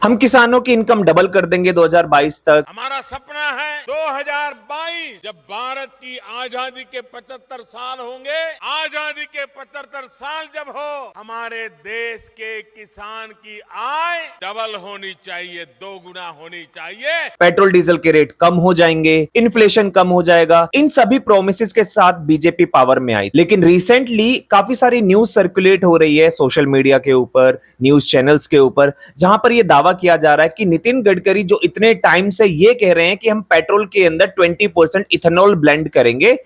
हम किसानों की इनकम डबल कर देंगे 2022 तक। हमारा सपना है 2022 जब भारत की आजादी के 75 साल होंगे, आजादी के 75 साल जब हो, हमारे देश के किसान की आय डबल होनी चाहिए, 2 गुना होनी चाहिए। पेट्रोल डीजल के रेट कम हो जाएंगे, इन्फ्लेशन कम हो जाएगा। इन सभी प्रोमिसेस के साथ बीजेपी पावर में आई। लेकिन रिसेंटली काफी सारी न्यूज सर्कुलेट हो रही है सोशल मीडिया के ऊपर, न्यूज चैनल्स के ऊपर, जहां पर यह दावा किया जा रहा है कि नितिन गडकरी जो इतने टाइम से ये कह रहे हैं कि हम पेट्रोल के अंदर 20% इथेनॉल ब्लेंड करेंगे,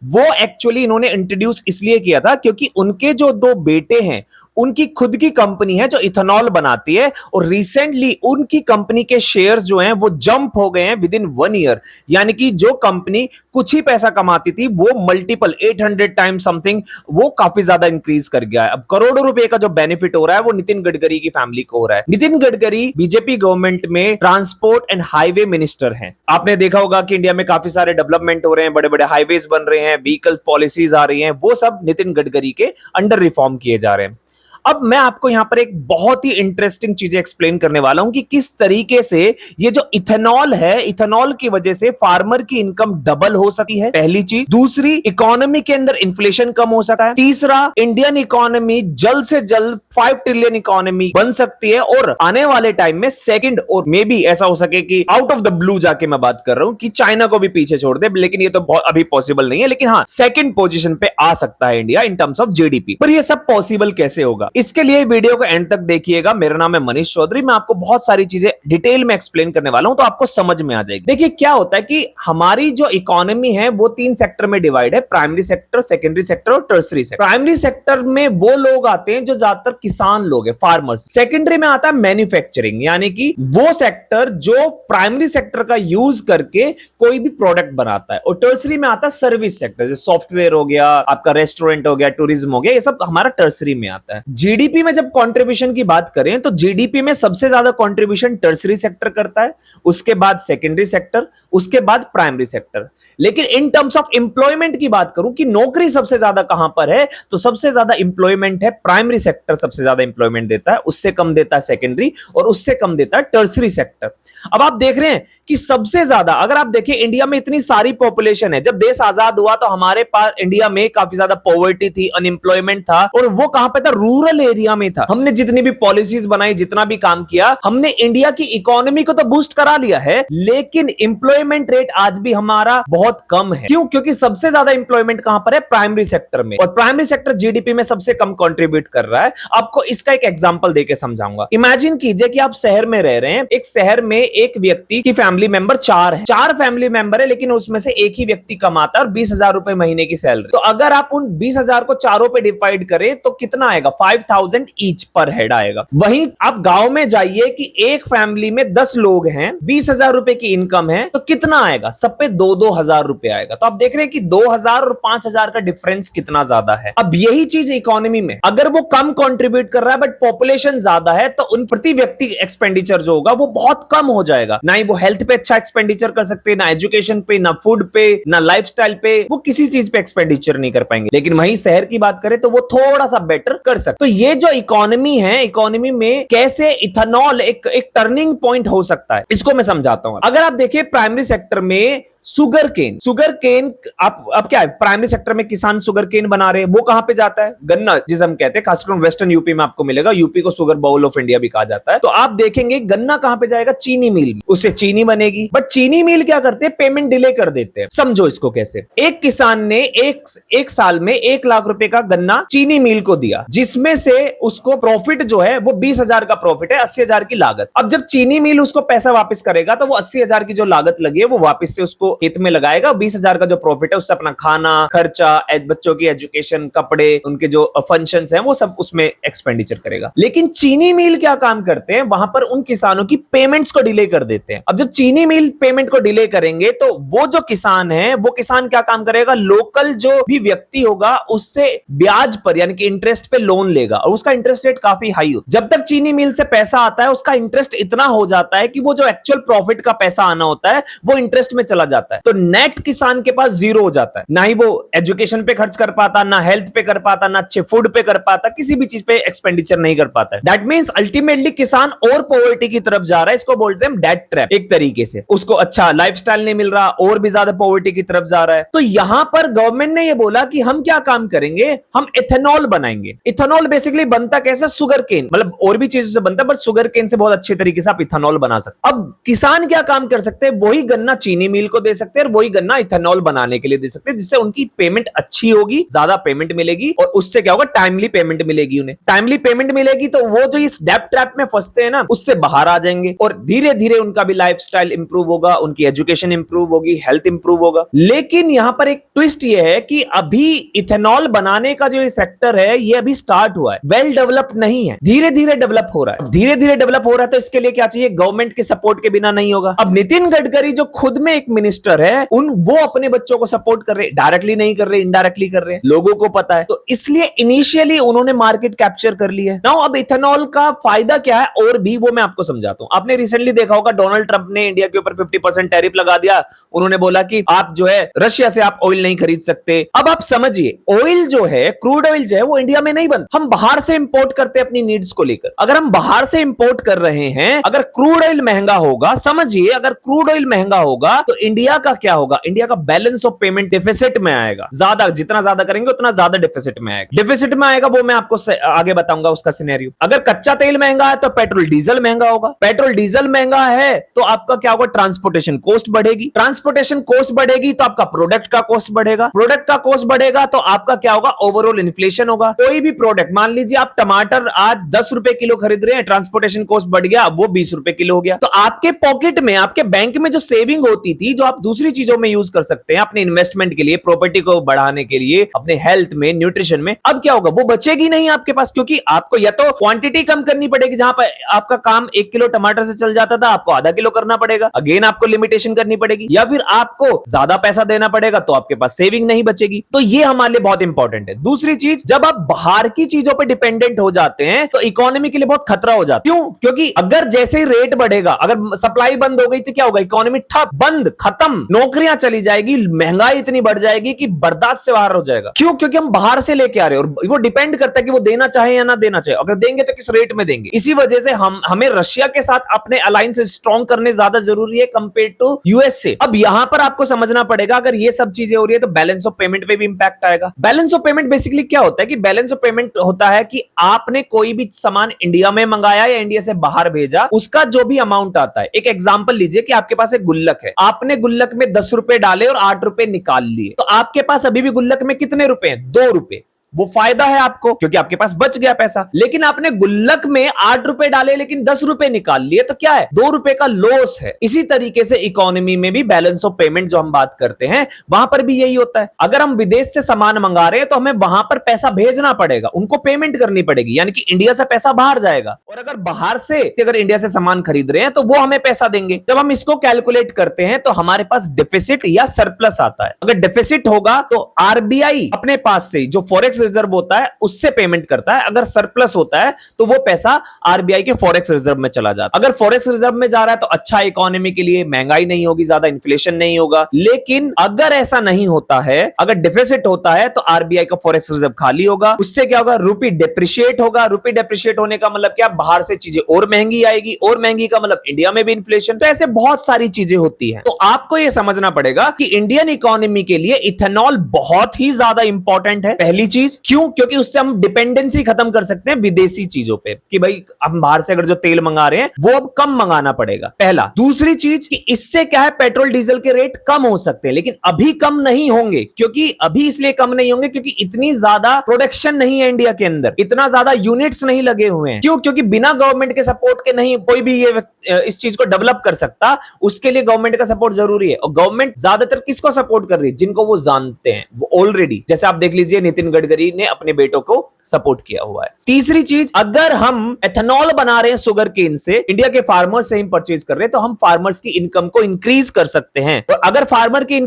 वो एक्चुअली इन्होंने इंट्रोड्यूस इसलिए किया था क्योंकि उनके जो 2 बेटे हैं उनकी खुद की कंपनी है जो इथेनॉल बनाती है, और रिसेंटली उनकी कंपनी के शेयर्स जो हैं वो जंप हो गए हैं विद इन 1 ईयर। यानी कि जो कंपनी कुछ ही पैसा कमाती थी वो मल्टीपल 800 टाइम समथिंग वो काफी ज्यादा इंक्रीज कर गया है। अब करोड़ों रुपए का जो बेनिफिट हो रहा है वो नितिन गडकरी की फैमिली को हो रहा है। नितिन गडकरी बीजेपी गवर्नमेंट में ट्रांसपोर्ट एंड हाईवे मिनिस्टर हैं। आपने देखा होगा कि इंडिया में काफी सारे डेवलपमेंट हो रहे हैं, बड़े बड़े हाईवेज बन रहे हैं, व्हीकल पॉलिसीज आ रही हैं, वो सब नितिन गडकरी के अंडर रिफॉर्म किए जा रहे हैं। अब मैं आपको यहां पर एक बहुत ही इंटरेस्टिंग चीजें एक्सप्लेन करने वाला हूं कि किस तरीके से ये जो इथेनॉल है, इथेनॉल की वजह से फार्मर की इनकम डबल हो सकती है, पहली चीज। दूसरी, इकोनॉमी के अंदर इन्फ्लेशन कम हो सकता है। तीसरा, इंडियन इकोनॉमी जल्द से जल्द 5 ट्रिलियन इकोनॉमी बन सकती है, और आने वाले टाइम में सेकंड, और मे बी ऐसा हो सके कि आउट ऑफ द ब्लू जाके मैं बात कर रहा हूं कि चाइना को भी पीछे छोड़ दे, लेकिन ये तो अभी पॉसिबल नहीं है। लेकिन हाँ, सेकंड पोजीशन पे आ सकता है India in terms of GDP. पर ये सब पॉसिबल कैसे होगा, इसके लिए वीडियो को एंड तक देखिएगा। मेरा नाम है मनीष चौधरी, मैं आपको बहुत सारी चीजें डिटेल में एक्सप्लेन करने वाला हूं, तो आपको समझ में आ जाएगी। देखिए क्या होता है कि हमारी जो इकोनॉमी है वो 3 सेक्टर में डिवाइड है, प्राइमरी सेक्टर, सेकेंडरी सेक्टर और टर्सरी सेक्टर। प्राइमरी सेक्टर में वो लोग आते हैं जो ज्यादातर किसान लोग हैं, फार्मर्स। सेकेंडरी में आता है मैन्युफैक्चरिंग, यानी कि वो सेक्टर जो प्राइमरी सेक्टर का यूज करके कोई भी प्रोडक्ट बनाता है। और टर्सरी में आता है सर्विस सेक्टर, जैसे सॉफ्टवेयर हो गया, आपका रेस्टोरेंट हो गया, टूरिज्म हो गया, ये सब हमारा टर्सरी में आता है। जीडीपी में जब कंट्रीब्यूशन की बात करें तो जीडीपी में सबसे ज्यादा कंट्रीब्यूशन टर्सरी सेक्टर करता है, उसके बाद सेकेंडरी सेक्टर, उसके बाद प्राइमरी सेक्टर। लेकिन इन टर्म्स ऑफ एम्प्लॉयमेंट की बात करूं कि नौकरी सबसे ज्यादा कहां पर है, तो सबसे ज्यादा एम्प्लॉयमेंट है प्राइमरी सेक्टर, सबसे ज्यादा एम्प्लॉयमेंट देता है, उससे कम देता है सेकेंडरी, और उससे कम देता है टर्सरी सेक्टर। अब आप देख रहे हैं कि सबसे ज्यादा, अगर आप देखें इंडिया में इतनी सारी पॉपुलेशन है, जब देश आजाद हुआ तो हमारे पास इंडिया में काफी ज्यादा पॉवर्टी थी, अनएम्प्लॉयमेंट था, और वो कहां पे था, रूरल एरिया में था। हमने जितनी भी पॉलिसीज बनाई, जितना भी काम किया, हमने इंडिया की इकोनॉमी को तो बूस्ट करा लिया है, लेकिन एम्प्लॉयमेंट रेट आज भी हमारा बहुत कम है। क्यों? क्योंकि सबसे ज्यादा एम्प्लॉयमेंट कहां पर है, प्राइमरी सेक्टर में, और प्राइमरी सेक्टर जीडीपी में सबसे कम कंट्रीब्यूट कर रहा है। आपको इसका एक एग्जांपल देके समझाऊंगा। इमेजिन कीजिए कि आप शहर में रह रहे हैं, एक शहर में एक व्यक्ति की फैमिली मेंबर 4 है, 4 फैमिली मेंबर है, लेकिन उसमें से एक ही व्यक्ति कमाता है और 20,000 रुपए महीने की सैलरी। तो अगर आप उन 20,000 को चारों पे डिवाइड करें तो कितना आएगा, 5,000 ईच पर हेड आएगा। वहीं आप गांव में जाइए कि एक फैमिली में 10 लोग हैं, 20,000 रुपए की इनकम है, तो कितना आएगा, सब पे 2-2 हजार रुपए आएगा। तो आप देख रहे हैं कि 2,000 और 5,000 का डिफरेंस कितना ज्यादा है। अब यही चीज इकोनॉमी में, अगर वो कम कंट्रीब्यूट कर रहा है बट पॉपुलेशन ज्यादा है, तो उन प्रति व्यक्ति एक्सपेंडिचर जो होगा वो बहुत कम हो जाएगा। ना ही वो हेल्थ पे अच्छा एक्सपेंडिचर कर सकते, ना एजुकेशन पे, ना फूड पे, ना लाइफस्टाइल पे, वो किसी चीज पे एक्सपेंडिचर नहीं कर पाएंगे। लेकिन वहीं शहर की बात करें तो वो थोड़ा सा बेटर कर सकते। तो ये जो इकोनॉमी है, इकोनॉमी में कैसे इथेनॉल एक टर्निंग पॉइंट हो सकता है, इसको मैं समझाता हूं। अगर आप देखिए प्राइमरी सेक्टर में सुगर केन, आप क्या है, प्राइमरी सेक्टर में किसान सुगर केन बना रहे हैं, वो कहां पे जाता है, गन्ना जिसे हम कहते हैं, खासकर वेस्टर्न यूपी में आपको मिलेगा, यूपी को सुगर बाउल ऑफ इंडिया भी कहा जाता है। तो आप देखेंगे गन्ना कहां पे जाएगा, चीनी मिल में, उससे चीनी बनेगी। बट चीनी मिल क्या करते हैं, पेमेंट डिले कर देते हैं। समझो इसको कैसे, एक किसान ने एक साल में 1 लाख रुपए का गन्ना चीनी मिल को दिया, जिसमें से उसको प्रॉफिट जो है वो 20,000 का प्रॉफिट है, 80,000 की लागत। अब जब चीनी मिल उसको पैसा वापस करेगा तो वो 80,000 की जो लागत लगी है वो वापस से उसको हित में लगाएगा, 20,000 का जो प्रॉफिट है उससे अपना खाना खर्चा, बच्चों की एजुकेशन, कपड़े, उनके जो फंक्शंस हैं वो सब उसमें एक्सपेंडिचर करेगा। लेकिन चीनी मिल क्या काम करते हैं, वहां पर उन किसानों की पेमेंट्स को डिले कर देते हैं। अब जब चीनी मिल पेमेंट को डिले करेंगे तो वो जो किसान है, वो किसान क्या काम करेगा, लोकल जो भी व्यक्ति होगा उससे ब्याज पर यानी कि इंटरेस्ट पे लोन लेगा, और उसका इंटरेस्ट रेट काफी हाई होता है। जब तक चीनी मिल से पैसा आता है उसका इंटरेस्ट इतना इतना हो जाता है कि वो जो एक्चुअल प्रॉफिट का पैसा आना होता है वो इंटरेस्ट में चला जाता है। तो नेट किसान के पास जीरो हो जाता है, ना ही वो एजुकेशन पे खर्च कर पाता, ना हेल्थ पे कर पाता, ना अच्छे फूड पे कर पाता, किसी भी चीज पे एक्सपेंडिचर नहीं कर पाता है। दैट मींस अल्टीमेटली किसान और पॉवर्टी की तरफ जा रहा है। इसको बोलते हैं डेट ट्रैप एक तरीके से। उसको अच्छा लाइफस्टाइल नहीं मिल रहा और भी ज्यादा पॉवर्टी की तरफ जा रहा है। तो यहां पर गवर्नमेंट ने ये बोला कि हम क्या काम करेंगे, हम इथेनॉल बनाएंगे। इथेनॉल बेसिकली बनता कैसे, शुगर केन, मतलब और भी चीजों से बनता है, बट शुगर केन से बहुत अच्छे तरीके से आप इथेनॉल बना सकते। अब किसान क्या काम कर सकते हैं, वही गन्ना चीनी मिल को दे सकते हैं और वही गन्ना इथेनॉल बनाने के लिए दे सकते हैं, जिससे उनकी पेमेंट अच्छी होगी, ज्यादा पेमेंट मिलेगी और उससे क्या होगा, टाइमली पेमेंट मिलेगी। उन्हें टाइमली पेमेंट मिलेगी तो वो जो इस डेब्ट ट्रैप में फंसते हैं ना, उससे बाहर आ जाएंगे और धीरे धीरे उनका भी लाइफस्टाइल इंप्रूव होगा, उनकी एजुकेशन इंप्रूव होगी, हेल्थ इंप्रूव होगा। लेकिन यहां पर एक ट्विस्ट ये है कि अभी इथेनॉल बनाने का जो ये सेक्टर है ये अभी स्टार्ट हुआ है, वेल डेवलप नहीं है, धीरे धीरे डेवलप हो रहा है। धीरे धीरे डेवलप हो रहा है तो इसके लिए क्या चाहिए, गवर्नमेंट के सपोर्ट के बिना नहीं होगा। अब नितिन गडकरी जो खुद में एक मिनिस्टर है, वो अपने बच्चों को सपोर्ट कर रहे, डायरेक्टली नहीं कर रहे, इनडायरेक्टली कर रहे, लोगों को पता है। तो इसलिए इनिशियली उन्होंने मार्केट कैप्चर कर ली है। नाउ अब इथेनॉल का फायदा क्या है और भी वो मैं आपको समझाता हूं। आपने रिसेंटली देखा होगा डोनाल्ड ट्रंप ने इंडिया के ऊपर 50% टैरिफ लगा दिया। उन्होंने बोला कि आप जो है रशिया से आप ऑयल नहीं खरीद सकते। अब आप समझिए, ऑयल जो है, क्रूड ऑयल जो है, वो इंडिया में नहीं बनता, हम बाहर से इंपोर्ट करते हैं अपनी नीड्स को लेकर। अगर हम बाहर से इंपोर्ट कर रहे हैं, अगर क्रूड ऑयल महंगा होगा, समझिए अगर क्रूड ऑयल महंगा होगा तो इंडिया का क्या होगा, इंडिया का बैलेंस ऑफ पेमेंट डिफिसिट में आएगा। ज्यादा जितना ज्यादा करेंगे उतना ज्यादा डिफिसिट में आएगा। डिफिसिट में आएगा वो मैं आपको आगे बताऊंगा उसका सिनेरियो। अगर कच्चा तेल महंगा है तो पेट्रोल डीजल महंगा होगा। पेट्रोल डीजल महंगा है तो आपका क्या होगा, ट्रांसपोर्टेशन कॉस्ट बढ़ेगी। ट्रांसपोर्टेशन कॉस्ट बढ़ेगी तो आपका प्रोडक्ट का कॉस्ट बढ़ेगा। प्रोडक्ट का कॉस्ट बढ़ेगा तो आपका क्या होगा, ओवरऑल इन्फ्लेशन होगा। कोई भी प्रोडक्ट, मान लीजिए आप टमाटर आज 10 रुपए किलो खरीद रहे हैं, ट्रांसपोर्टेशन कॉस्ट बढ़ गया, वो 20 रुपए किलो हो गया। तो आपके पॉकेट में, आपके बैंक में जो सेविंग होती थी, जो आप दूसरी चीजों में यूज कर सकते हैं अपने इन्वेस्टमेंट के लिए, प्रॉपर्टी को बढ़ाने के लिए, अपने हेल्थ में, न्यूट्रिशन में, अब क्या होगा, वो बचेगी नहीं आपके पास। क्योंकि आपको या तो क्वांटिटी कम करनी पड़ेगी, जहां पर आपका काम 1 किलो टमाटर से चल जाता था, आपको आधा किलो करना पड़ेगा, अगेन आपको लिमिटेशन करनी पड़ेगी, या फिर आपको ज्यादा पैसा देना पड़ेगा तो आपके पास सेविंग नहीं बचेगी। तो ये हमारे लिए बहुत इंपॉर्टेंट है। दूसरी चीज, जब आप बाहर की चीजों पर डिपेंडेंट हो जाते हैं तो इकोनॉमी के लिए बहुत खतरा हो जाता है। क्यों? क्योंकि अगर जैसे ही रेट बढ़ेगा, अगर सप्लाई बंद हो गई तो क्या होगा, इकोनॉमी ठप, बंद, खत्म, नौकरियां चली जाएगी, महंगाई इतनी बढ़ जाएगी कि बर्दाश्त से बाहर हो जाएगा। क्यों? क्योंकि हम बाहर से लेके आ रहे हैं और वो डिपेंड करता है कि वो देना चाहे या ना देना चाहे। अगर देंगे तो किस रेट में देंगे। इसी वजह से हमें रशिया के साथ अपने अलायंस स्ट्रॉन्ग करने ज्यादा जरूरी है कंपेयर टू यूएस से। अब यहां पर आपको समझना पड़ेगा, अगर ये सब चीजें हो रही है तो बैलेंस ऑफ पेमेंट पे भी इंपैक्ट आएगा। बैलेंस ऑफ पेमेंट बेसिकली क्या होता है कि बैलेंस ऑफ पेमेंट होता है कि आपने कोई भी सामान इंडिया में मंगाया या इंडिया से बाहर भेजा, उसका जो भी अमाउंट आता है। एक एग्जांपल लीजिए कि आपके पास एक गुल्लक है, आपने गुल्लक में 10 रुपए डाले और 8 रुपए निकाल लिए, तो आपके पास अभी भी गुल्लक में कितने रुपए हैं, 2 रुपए। वो फायदा है आपको क्योंकि आपके पास बच गया पैसा। लेकिन आपने गुल्लक में 8 रुपए डाले लेकिन 10 रुपए निकाल लिए, तो क्या है, 2 रुपए का लॉस है। इसी तरीके से इकोनॉमी में भी बैलेंस ऑफ पेमेंट जो हम बात करते हैं, वहां पर भी यही होता है। अगर हम विदेश से सामान मंगा रहे हैं तो हमें वहां पर पैसा भेजना पड़ेगा, उनको पेमेंट करनी पड़ेगी, यानी कि इंडिया से पैसा बाहर जाएगा। और अगर बाहर से, अगर इंडिया से सामान खरीद रहे हैं तो वो हमें पैसा देंगे। जब हम इसको कैलकुलेट करते हैं तो हमारे पास डिफिसिट या सरप्लस आता है। अगर डिफिसिट होगा तो आरबीआई अपने पास से जो फॉरेक्स रिजर्व होता है उससे पेमेंट करता है। अगर सरप्लस होता है तो वो पैसा आरबीआई के फॉरेक्स रिजर्व में चला जाता है। अगर फॉरेक्स रिजर्व में जा रहा है तो अच्छा इकोनॉमी के लिए, महंगाई नहीं होगी, ज्यादा इन्फ्लेशन नहीं होगा। लेकिन अगर ऐसा नहीं होता है, अगर डिफिसिट होता है तो आरबीआई का फॉरेक्स रिजर्व खाली होगा। उससे क्या होगा, रूपी डेप्रिशिएट होगा। रूपी डेप्रिशिएट होने का मतलब क्या, बाहर से चीजें और महंगी आएगी, और महंगी का मतलब इंडिया में भी इन्फ्लेशन। तो ऐसे बहुत सारी चीजें होती हैं। तो आपको यह समझना पड़ेगा कि इंडियन इकोनॉमी के लिए इथेनॉल बहुत ही ज्यादा इंपॉर्टेंट है। पहली चीज, क्यों? क्योंकि उससे हम डिपेंडेंसी खत्म कर सकते हैं विदेशी चीजों पे, कि भाई हम बाहर से अगर जो तेल मंगा रहे हैं वो अब कम मंगाना पड़ेगा, पहला। दूसरी चीज कि इससे क्या है, पेट्रोल डीजल के रेट कम हो सकते हैं, लेकिन अभी कम नहीं होंगे। क्योंकि अभी इसलिए कम नहीं होंगे क्योंकि इतनी ज्यादा प्रोडक्शन नहीं है इंडिया के अंदर, इतना ज्यादा यूनिट्स नहीं लगे हुए हैं। क्यों? क्योंकि बिना गवर्नमेंट के सपोर्ट के नहीं कोई भी ये इस चीज को डेवलप कर सकता। उसके लिए गवर्नमेंट का सपोर्ट जरूरी है। और गवर्नमेंट ज्यादातर किसको सपोर्ट कर रही है, जिनको वो जानते हैं, वो ऑलरेडी। जैसे आप देख लीजिए नितिन गडकरी ने अपने बेटों को सपोर्ट किया हुआ है। तीसरी चीज, अगर हम एथेनॉल बना रहे हैं शुगर केन से, इंडिया के फार्मर्स से हम परचेज कर रहे हैं, तो हम फार्मर्स की इनकम को इंक्रीज कर सकते हैं। और अगर फार्मर की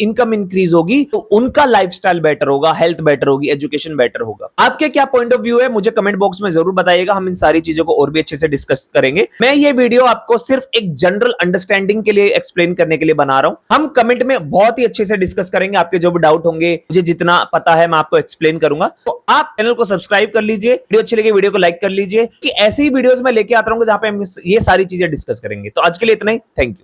इनकम इंक्रीज होगी तो उनका लाइफस्टाइल बेटर होगा, हेल्थ बेटर होगी, एजुकेशन बेटर होगा। आपके क्या पॉइंट ऑफ व्यू है मुझे कमेंट बॉक्स में जरूर बताइएगा। हम इन सारी चीजों को और भी अच्छे से डिस्कस करेंगे। मैं ये वीडियो आपको सिर्फ एक जनरल अंडरस्टैंडिंग के लिए एक्सप्लेन करने के लिए बना रहा हूं। हम कमेंट में बहुत ही अच्छे से डिस्कस करेंगे। आपके जो भी डाउट होंगे, मुझे जितना पता है मैं आपको एक्सप्लेन करूंगा। तो आप चैनल को सब्सक्राइब कर लीजिए, वीडियो अच्छी लगी वीडियो को लाइक कर लीजिए, कि ऐसी ही वीडियोस मैं लेके आता रहूंगा जहां पे हम ये सारी चीजें डिस्कस करेंगे। तो आज के लिए इतना ही, थैंक यू।